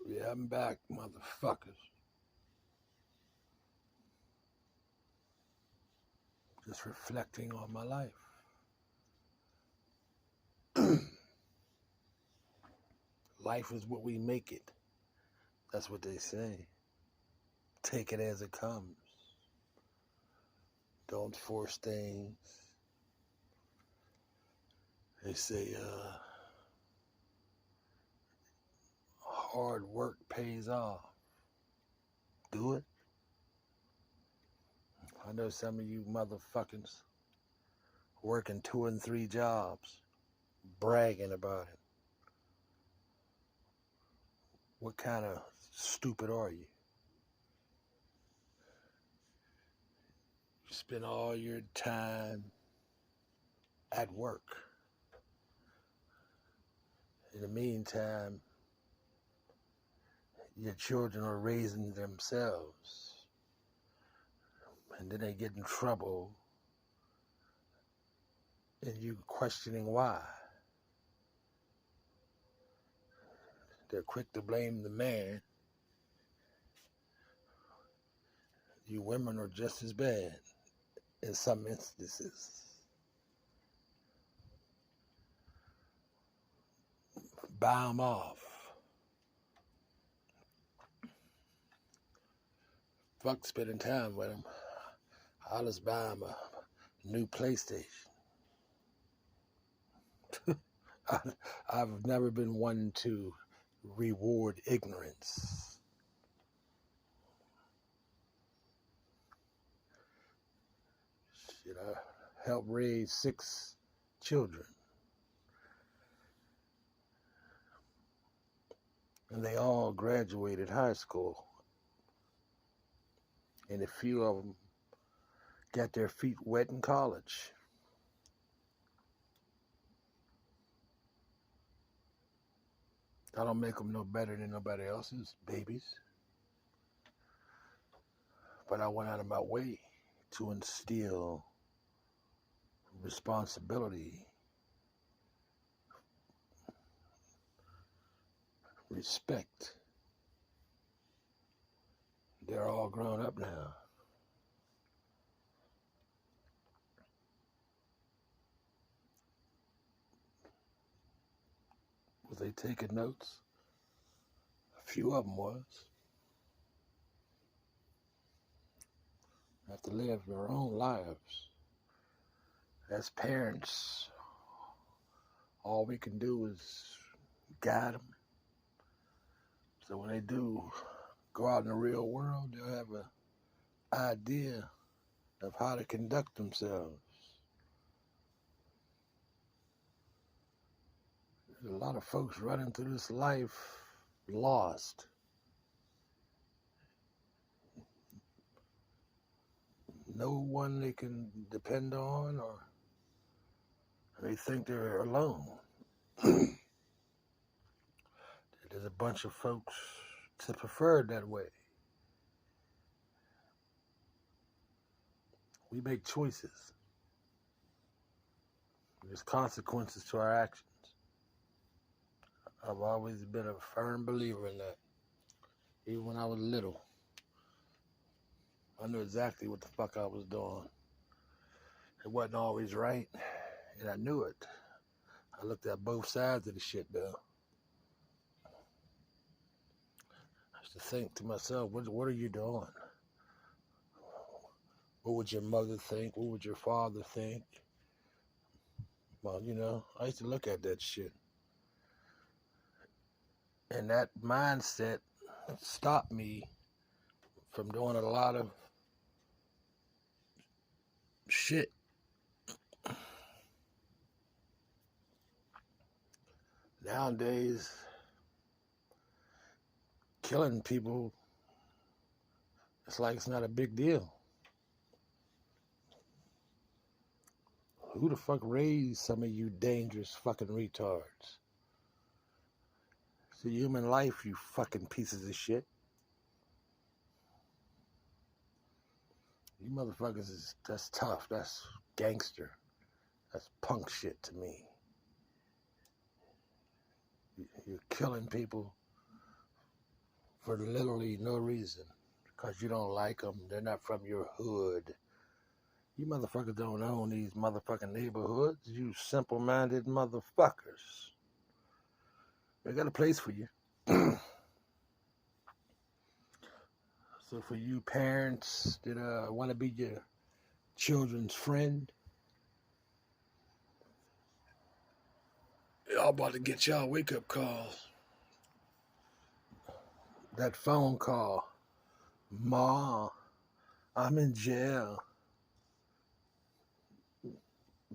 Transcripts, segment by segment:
Yeah, I'm back, motherfuckers. Just reflecting on my life. Life is what we make it. That's what they say. Take it as it comes. Don't force things. They say hard work pays off. Do it. I know some of you motherfuckers working 2 and 3 jobs, bragging about it. What kind of stupid are you? You spend all your time at work. In the meantime, your children are raising themselves, and then they get in trouble, and you questioning why. They're quick to blame the man. You women are just as bad in some instances. Buy them off. Fuck spending time with them. I'll just buy them a new PlayStation. I've never been one to reward ignorance. Shit, I helped raise 6 children. And they all graduated high school. And a few of them got their feet wet in college. I don't make them no better than nobody else's babies. But I went out of my way to instill responsibility, respect. They're all grown up now. Was they taking notes? A few of them was. Have to live their own lives. As parents, all we can do is guide them. So when they do go out in the real world, they'll have an idea of how to conduct themselves. There's a lot of folks running through this life lost. No one they can depend on, or they think they're alone. There's a bunch of folks to prefer it that way. We make choices. There's consequences to our actions. I've always been a firm believer in that. Even when I was little, I knew exactly what the fuck I was doing. It wasn't always right, and I knew it. I looked at both sides of the shit, though. I used to think to myself, what are you doing? What would your mother think? What would your father think? Well, I used to look at that shit. And that mindset stopped me from doing a lot of shit. Nowadays, killing people, it's like it's not a big deal. Who the fuck raised some of you dangerous fucking retards? It's a human life, you fucking pieces of shit. You motherfuckers that's tough. That's gangster. That's punk shit to me. You're killing people for literally no reason. Because you don't like them. They're not from your hood. You motherfuckers don't own these motherfucking neighborhoods. You simple-minded motherfuckers. They got a place for you. So for you parents that want to be your children's friend, y'all about to get y'all wake-up calls. That phone call. Ma, I'm in jail.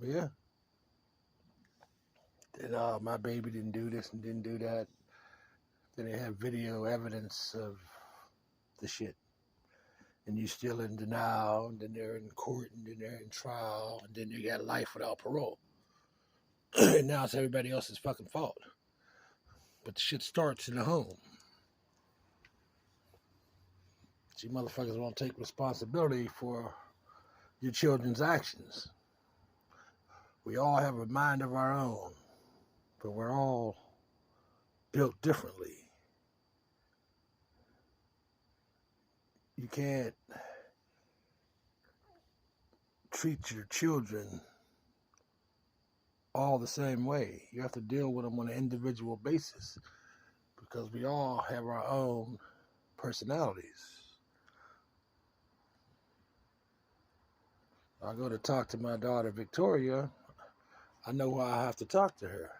Yeah. That my baby didn't do this and didn't do that. Then they have video evidence of the shit. And you still in denial, and then they're in court, and then they're in trial, and then you got life without parole. And now it's everybody else's fucking fault. But the shit starts in the home. So you motherfuckers won't take responsibility for your children's actions. We all have a mind of our own, but we're all built differently. You can't treat your children all the same way. You have to deal with them on an individual basis because we all have our own personalities. I go to talk to my daughter Victoria, I know why I have to talk to her.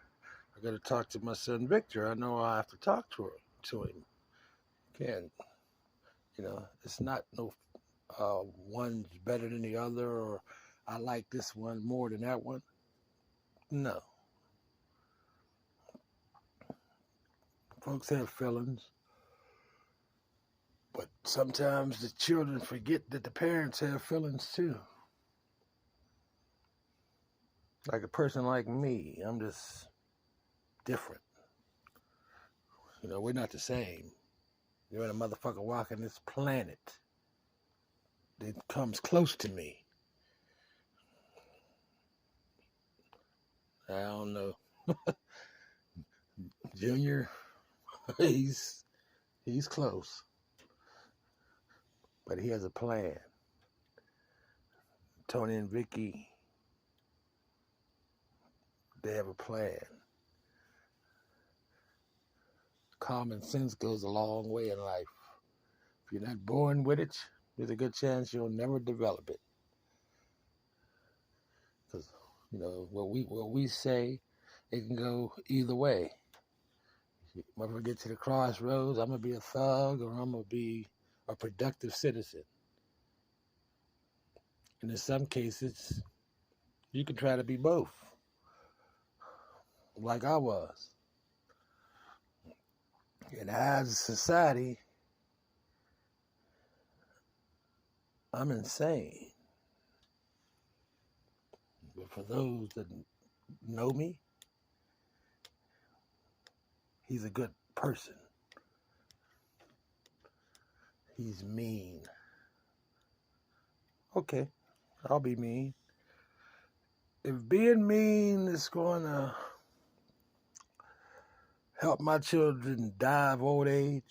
I go to talk to my son Victor, I know I have to talk to him. Can't, it's not no one's better than the other, or I like this one more than that one. No. Folks have feelings, but sometimes the children forget that the parents have feelings too. Like a person like me, I'm just different. We're not the same. You're a motherfucker walking this planet that comes close to me. I don't know. Junior, he's close. But he has a plan. Tony and Vicky, they have a plan. Common sense goes a long way in life. If you're not born with it, there's a good chance you'll never develop it. Because, what we say, it can go either way. If I get to the crossroads, I'm going to be a thug or I'm going to be a productive citizen. And in some cases, you can try to be both. Like I was. And as a society, I'm insane. But for those that know me, he's a good person. He's mean. Okay, I'll be mean. If being mean is going to help my children die of old age,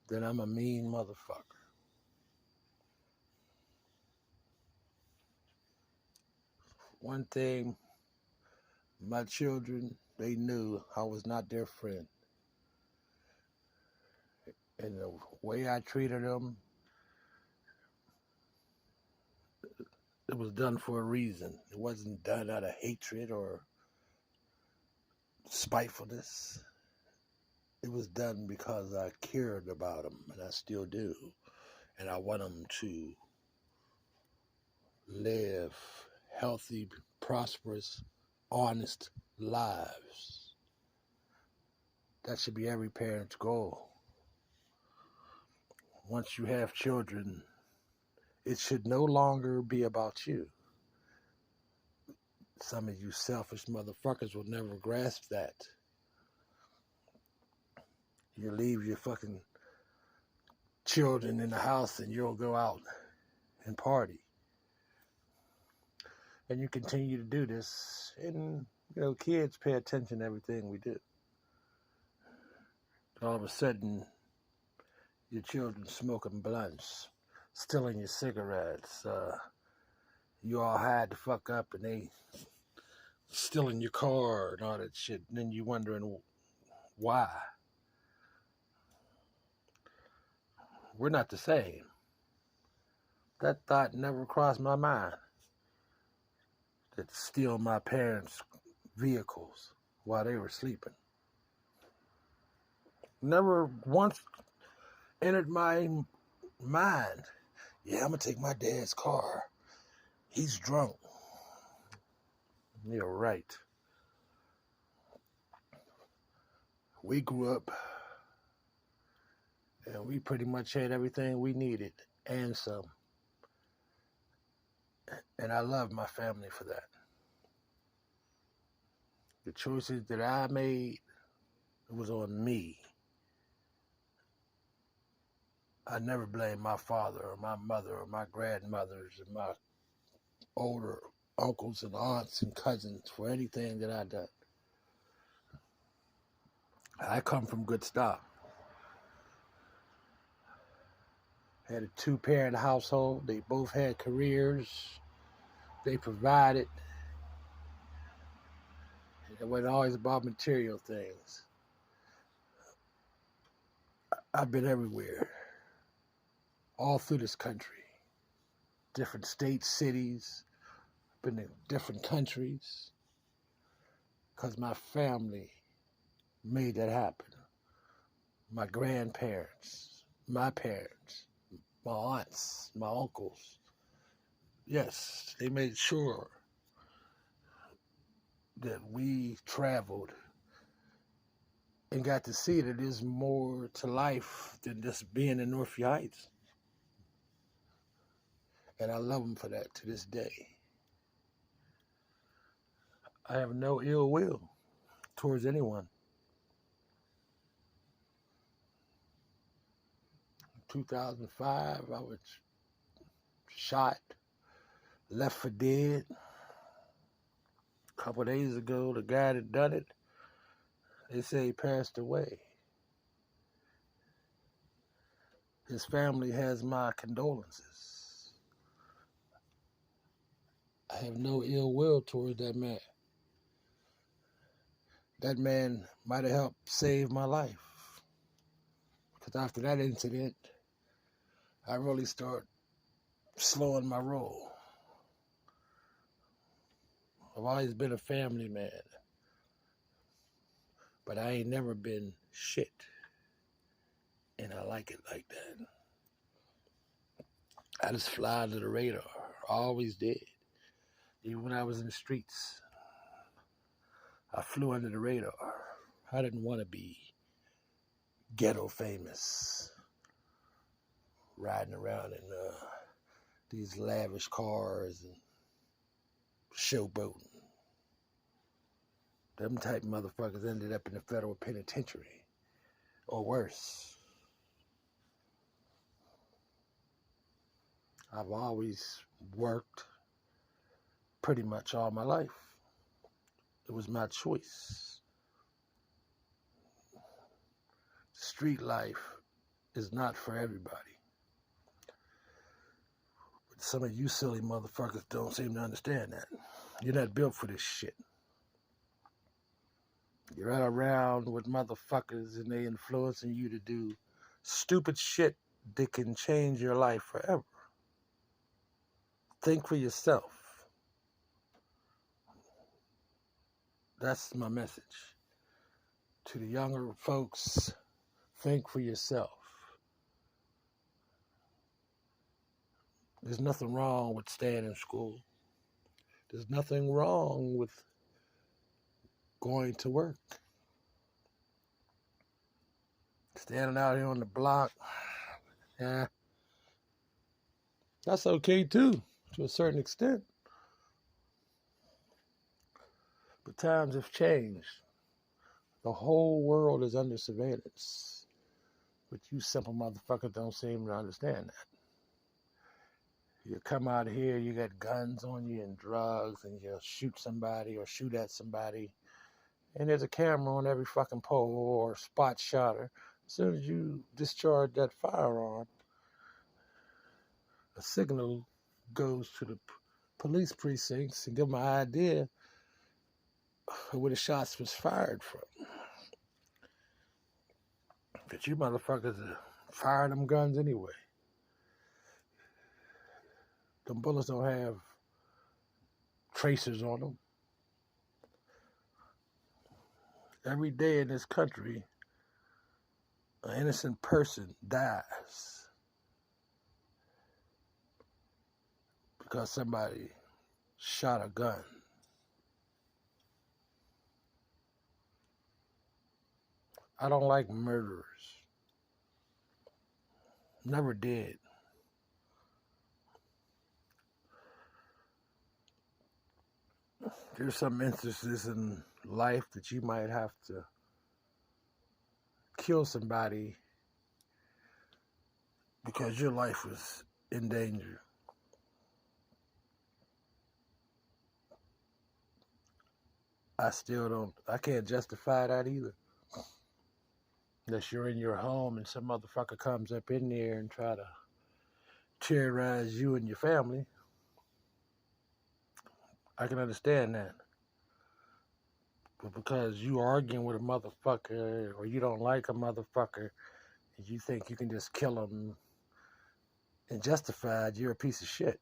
then I'm a mean motherfucker. One thing, my children, they knew I was not their friend. And the way I treated them, it was done for a reason. It wasn't done out of hatred or spitefulness. It was done because I cared about them, and I still do. And I want them to live healthy, prosperous, honest lives. That should be every parent's goal. Once you have children, it should no longer be about you. Some of you selfish motherfuckers will never grasp that. You leave your fucking children in the house and you'll go out and party. And you continue to do this, and kids pay attention to everything we do. All of a sudden, your children smoking blunts, stealing your cigarettes. You all had to fuck up and they stealing your car and all that shit. And then you wondering why. We're not the same. That thought never crossed my mind. To steal my parents' vehicles while they were sleeping. Never once entered my mind. Yeah, I'm gonna take my dad's car. He's drunk. You're right. We grew up and we pretty much had everything we needed and some. And I love my family for that. The choices that I made, it was on me. I never blamed my father or my mother or my grandmothers or my older uncles and aunts and cousins for anything that I done. I come from good stock. Had a two-parent household. They both had careers. They provided. It wasn't always about material things. I've been everywhere, all through this country. Different states, cities, been in different countries. Because my family made that happen. My grandparents, my parents, my aunts, my uncles. Yes, they made sure that we traveled and got to see that there's more to life than just being in Northview Heights. And I love them for that to this day. I have no ill will towards anyone. 2005, I was shot, left for dead. A couple of days ago, the guy that done it, they say he passed away. His family has my condolences. I have no ill will towards that man. That man might have helped save my life. Because after that incident, I really started slowing my roll. I've always been a family man. But I ain't never been shit. And I like it like that. I just fly under the radar. I always did. Even when I was in the streets, I flew under the radar. I didn't want to be ghetto famous, riding around in these lavish cars and showboating. Them type of motherfuckers ended up in the federal penitentiary, or worse. I've always worked pretty much all my life. It was my choice. Street life is not for everybody. But some of you silly motherfuckers don't seem to understand that. You're not built for this shit. You're right around with motherfuckers and they influencing you to do stupid shit that can change your life forever. Think for yourself. That's my message. To the younger folks, think for yourself. There's nothing wrong with staying in school. There's nothing wrong with going to work. Standing out here on the block, yeah, that's okay too, to a certain extent. But times have changed. The whole world is under surveillance. But you simple motherfuckers don't seem to understand that. You come out here, you got guns on you and drugs, and you'll shoot somebody or shoot at somebody. And there's a camera on every fucking pole or spot shotter As soon as you discharge that firearm, a signal goes to the police precincts and give them an idea of where the shots was fired from. But you motherfuckers fire them guns anyway. Them bullets don't have tracers on them. Every day in this country, an innocent person dies because somebody shot a gun. I don't like murderers. Never did. There's some instances in life that you might have to kill somebody because your life was in danger. I can't justify that either. Unless you're in your home and some motherfucker comes up in there and try to terrorize you and your family. I can understand that. But because you arguing with a motherfucker or you don't like a motherfucker and you think you can just kill him and justify it, you're a piece of shit.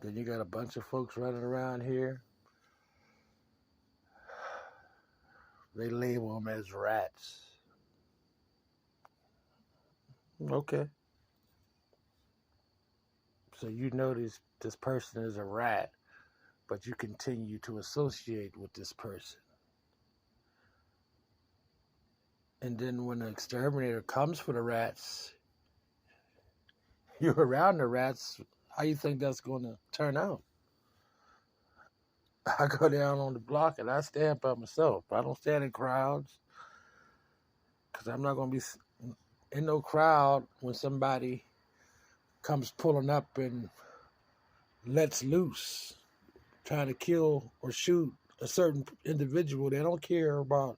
Then you got a bunch of folks running around here. They label them as rats. Okay. So you know this person is a rat, but you continue to associate with this person. And then when the exterminator comes for the rats, you're around the rats. How you think that's going to turn out? I go down on the block and I stand by myself. I don't stand in crowds because I'm not going to be in no crowd when somebody comes pulling up and lets loose, trying to kill or shoot a certain individual. They don't care about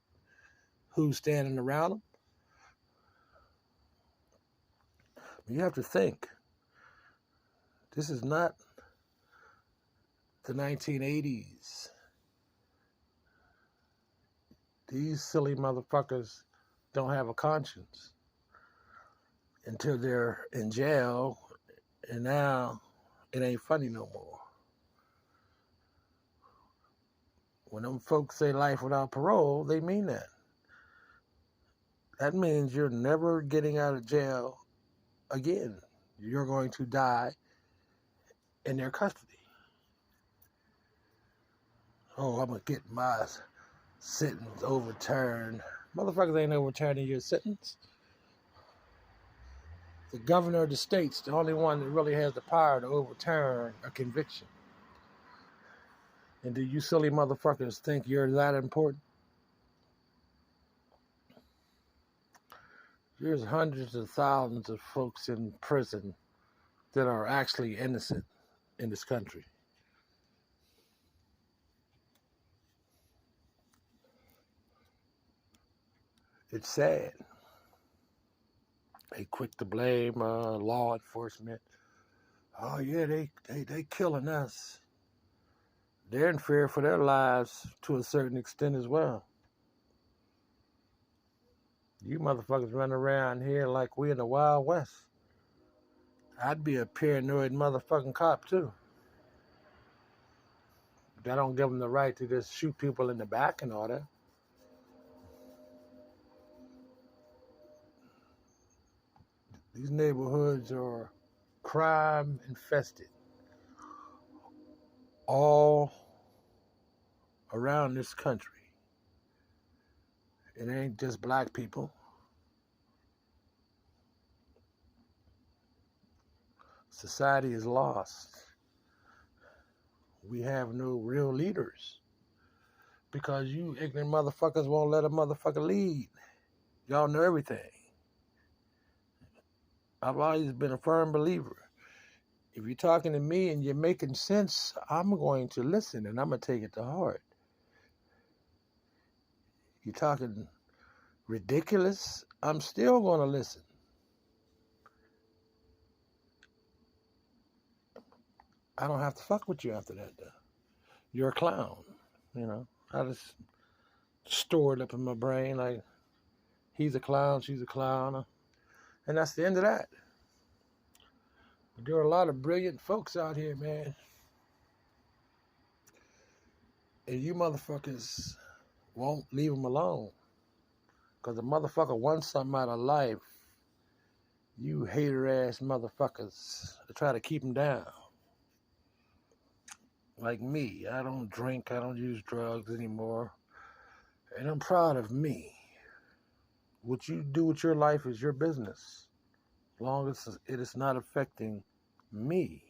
who's standing around them. You have to think. This is not the 1980s. These silly motherfuckers don't have a conscience until they're in jail, and now it ain't funny no more. When them folks say life without parole, they mean that. That means you're never getting out of jail again. You're going to die in their custody. Oh, I'm going to get my sentence overturned. Motherfuckers ain't overturning your sentence. The governor of the state's the only one that really has the power to overturn a conviction. And do you silly motherfuckers think you're that important? There's hundreds of thousands of folks in prison that are actually innocent in this country. It's sad. They quick to blame law enforcement. Oh yeah, they killing us. They're in fear for their lives to a certain extent as well. You motherfuckers run around here like we in the Wild West. I'd be a paranoid motherfucking cop too. That don't give them the right to just shoot people in the back and all that. These neighborhoods are crime infested. All around this country. It ain't just black people. Society is lost. We have no real leaders because you ignorant motherfuckers won't let a motherfucker lead. Y'all know everything. I've always been a firm believer. If you're talking to me and you're making sense, I'm going to listen and I'm going to take it to heart. You talking ridiculous? I'm still going to listen. I don't have to fuck with you after that, though. You're a clown, you know. I just store it up in my brain like he's a clown, she's a clown, and that's the end of that. But there are a lot of brilliant folks out here, man, and you motherfuckers won't leave them alone. Because a motherfucker wants something out of life, you hater ass motherfuckers try to keep him down. Like me, I don't drink, I don't use drugs anymore, and I'm proud of me. What you do with your life is your business, as long as it is not affecting me.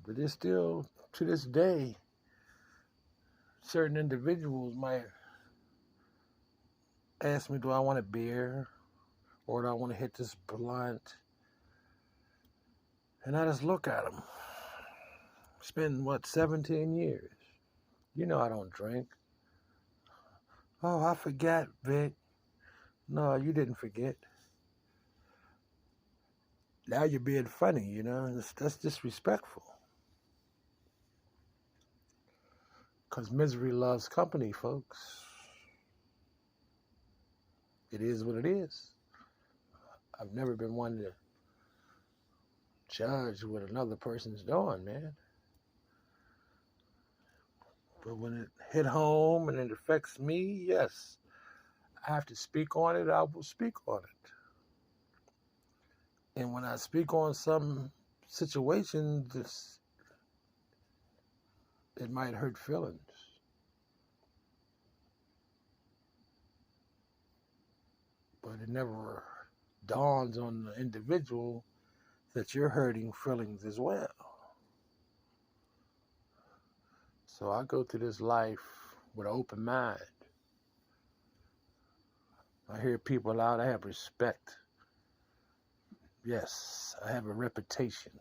But there's still, to this day, certain individuals might ask me, do I want a beer? Or do I want to hit this blunt? And I just look at them. It's been, 17 years? You know I don't drink. Oh, I forgot, Vic. No, you didn't forget. Now you're being funny, you know? That's disrespectful. Because misery loves company, folks. It is what it is. I've never been one to judge what another person's doing, man. But when it hit home and it affects me, yes, I have to speak on it, I will speak on it. And when I speak on some situations, it might hurt feelings. But it never dawns on the individual that you're hurting feelings as well. So I go through this life with an open mind. I hear people out, I have respect. Yes, I have a reputation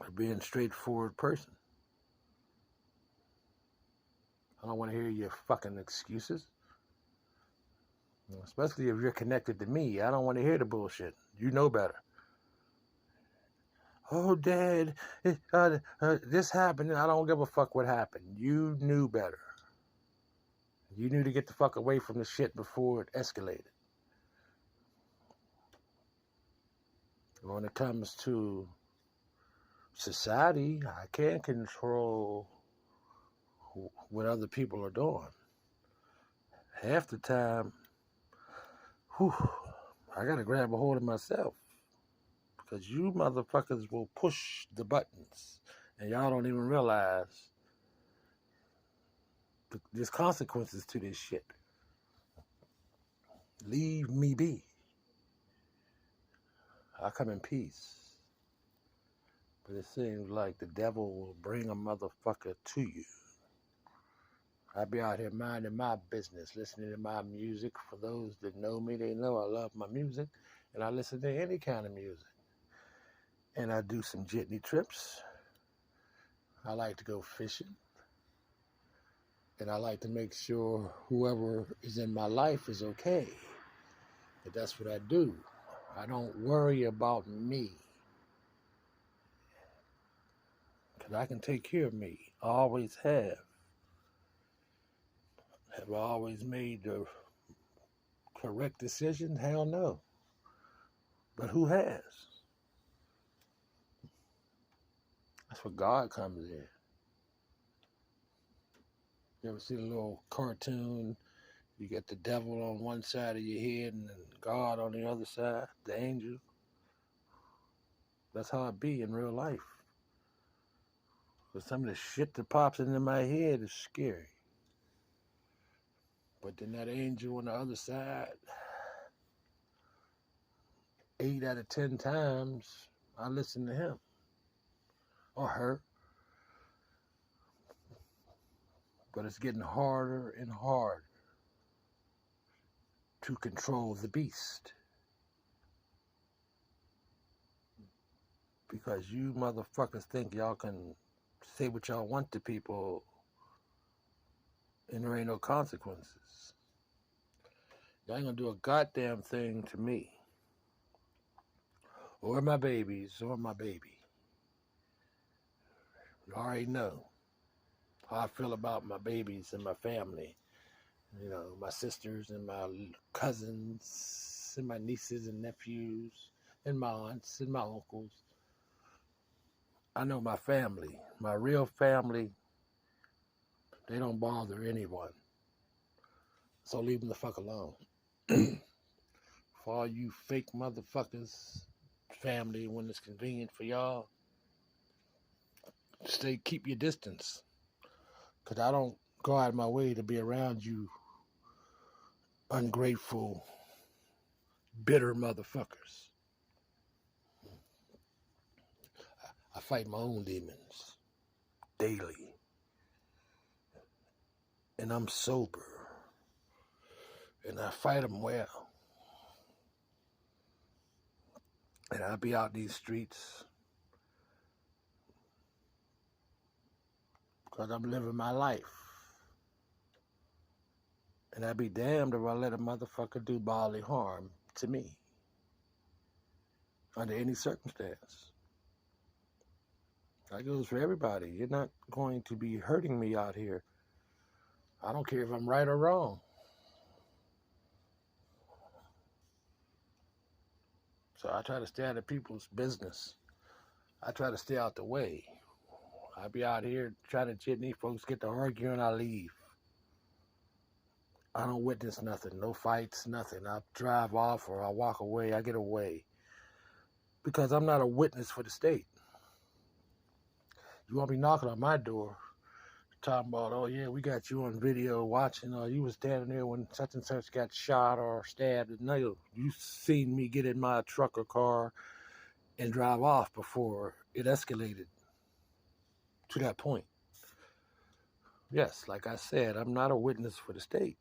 of being a straightforward person. I don't want to hear your fucking excuses. Especially if you're connected to me. I don't want to hear the bullshit. You know better. Oh, Dad, this happened. I don't give a fuck what happened. You knew better. You knew to get the fuck away from the shit before it escalated. When it comes to society, I can't control what other people are doing. Half the time, I gotta grab a hold of myself. Because you motherfuckers will push the buttons. And y'all don't even realize there's consequences to this shit. Leave me be. I come in peace. But it seems like the devil will bring a motherfucker to you. I be out here minding my business, listening to my music. For those that know me, they know I love my music. And I listen to any kind of music. And I do some jitney trips. I like to go fishing. And I like to make sure whoever is in my life is okay. But that's what I do. I don't worry about me. Because I can take care of me. I always have. Have I always made the correct decision? Hell no. But who has? That's where God comes in. You ever see a little cartoon? You get the devil on one side of your head and then God on the other side, the angel. That's how it be in real life. But some of the shit that pops into my head is scary. But then that angel on the other side, 8 out of 10 times, I listen to him or her. But it's getting harder and harder to control the beast. Because you motherfuckers think y'all can say what y'all want to people and there ain't no consequences. Y'all ain't gonna do a goddamn thing to me or my babies or my baby. You already know how I feel about my babies and my family. You know, my sisters and my cousins and my nieces and nephews and my aunts and my uncles. I know my family, my real family, they don't bother anyone. So leave them the fuck alone. For all you fake motherfuckers, family, when it's convenient for y'all, keep your distance. Because I don't go out of my way to be around you ungrateful, bitter motherfuckers. I fight my own demons daily. And I'm sober. And I fight them well. And I be out these streets because I'm living my life. And I'd be damned if I let a motherfucker do bodily harm to me under any circumstance. That goes for everybody. You're not going to be hurting me out here. I don't care if I'm right or wrong. So I try to stay out of people's business. I try to stay out the way. I be out here trying to jitney folks get to arguing, I leave. I don't witness nothing, no fights, nothing. I drive off or I walk away, I get away. Because I'm not a witness for the state. You won't be knocking on my door talking about, oh yeah, we got you on video watching, or you was standing there when such and such got shot or stabbed. No, you seen me get in my truck or car and drive off before it escalated to that point. Yes, like I said, I'm not a witness for the state.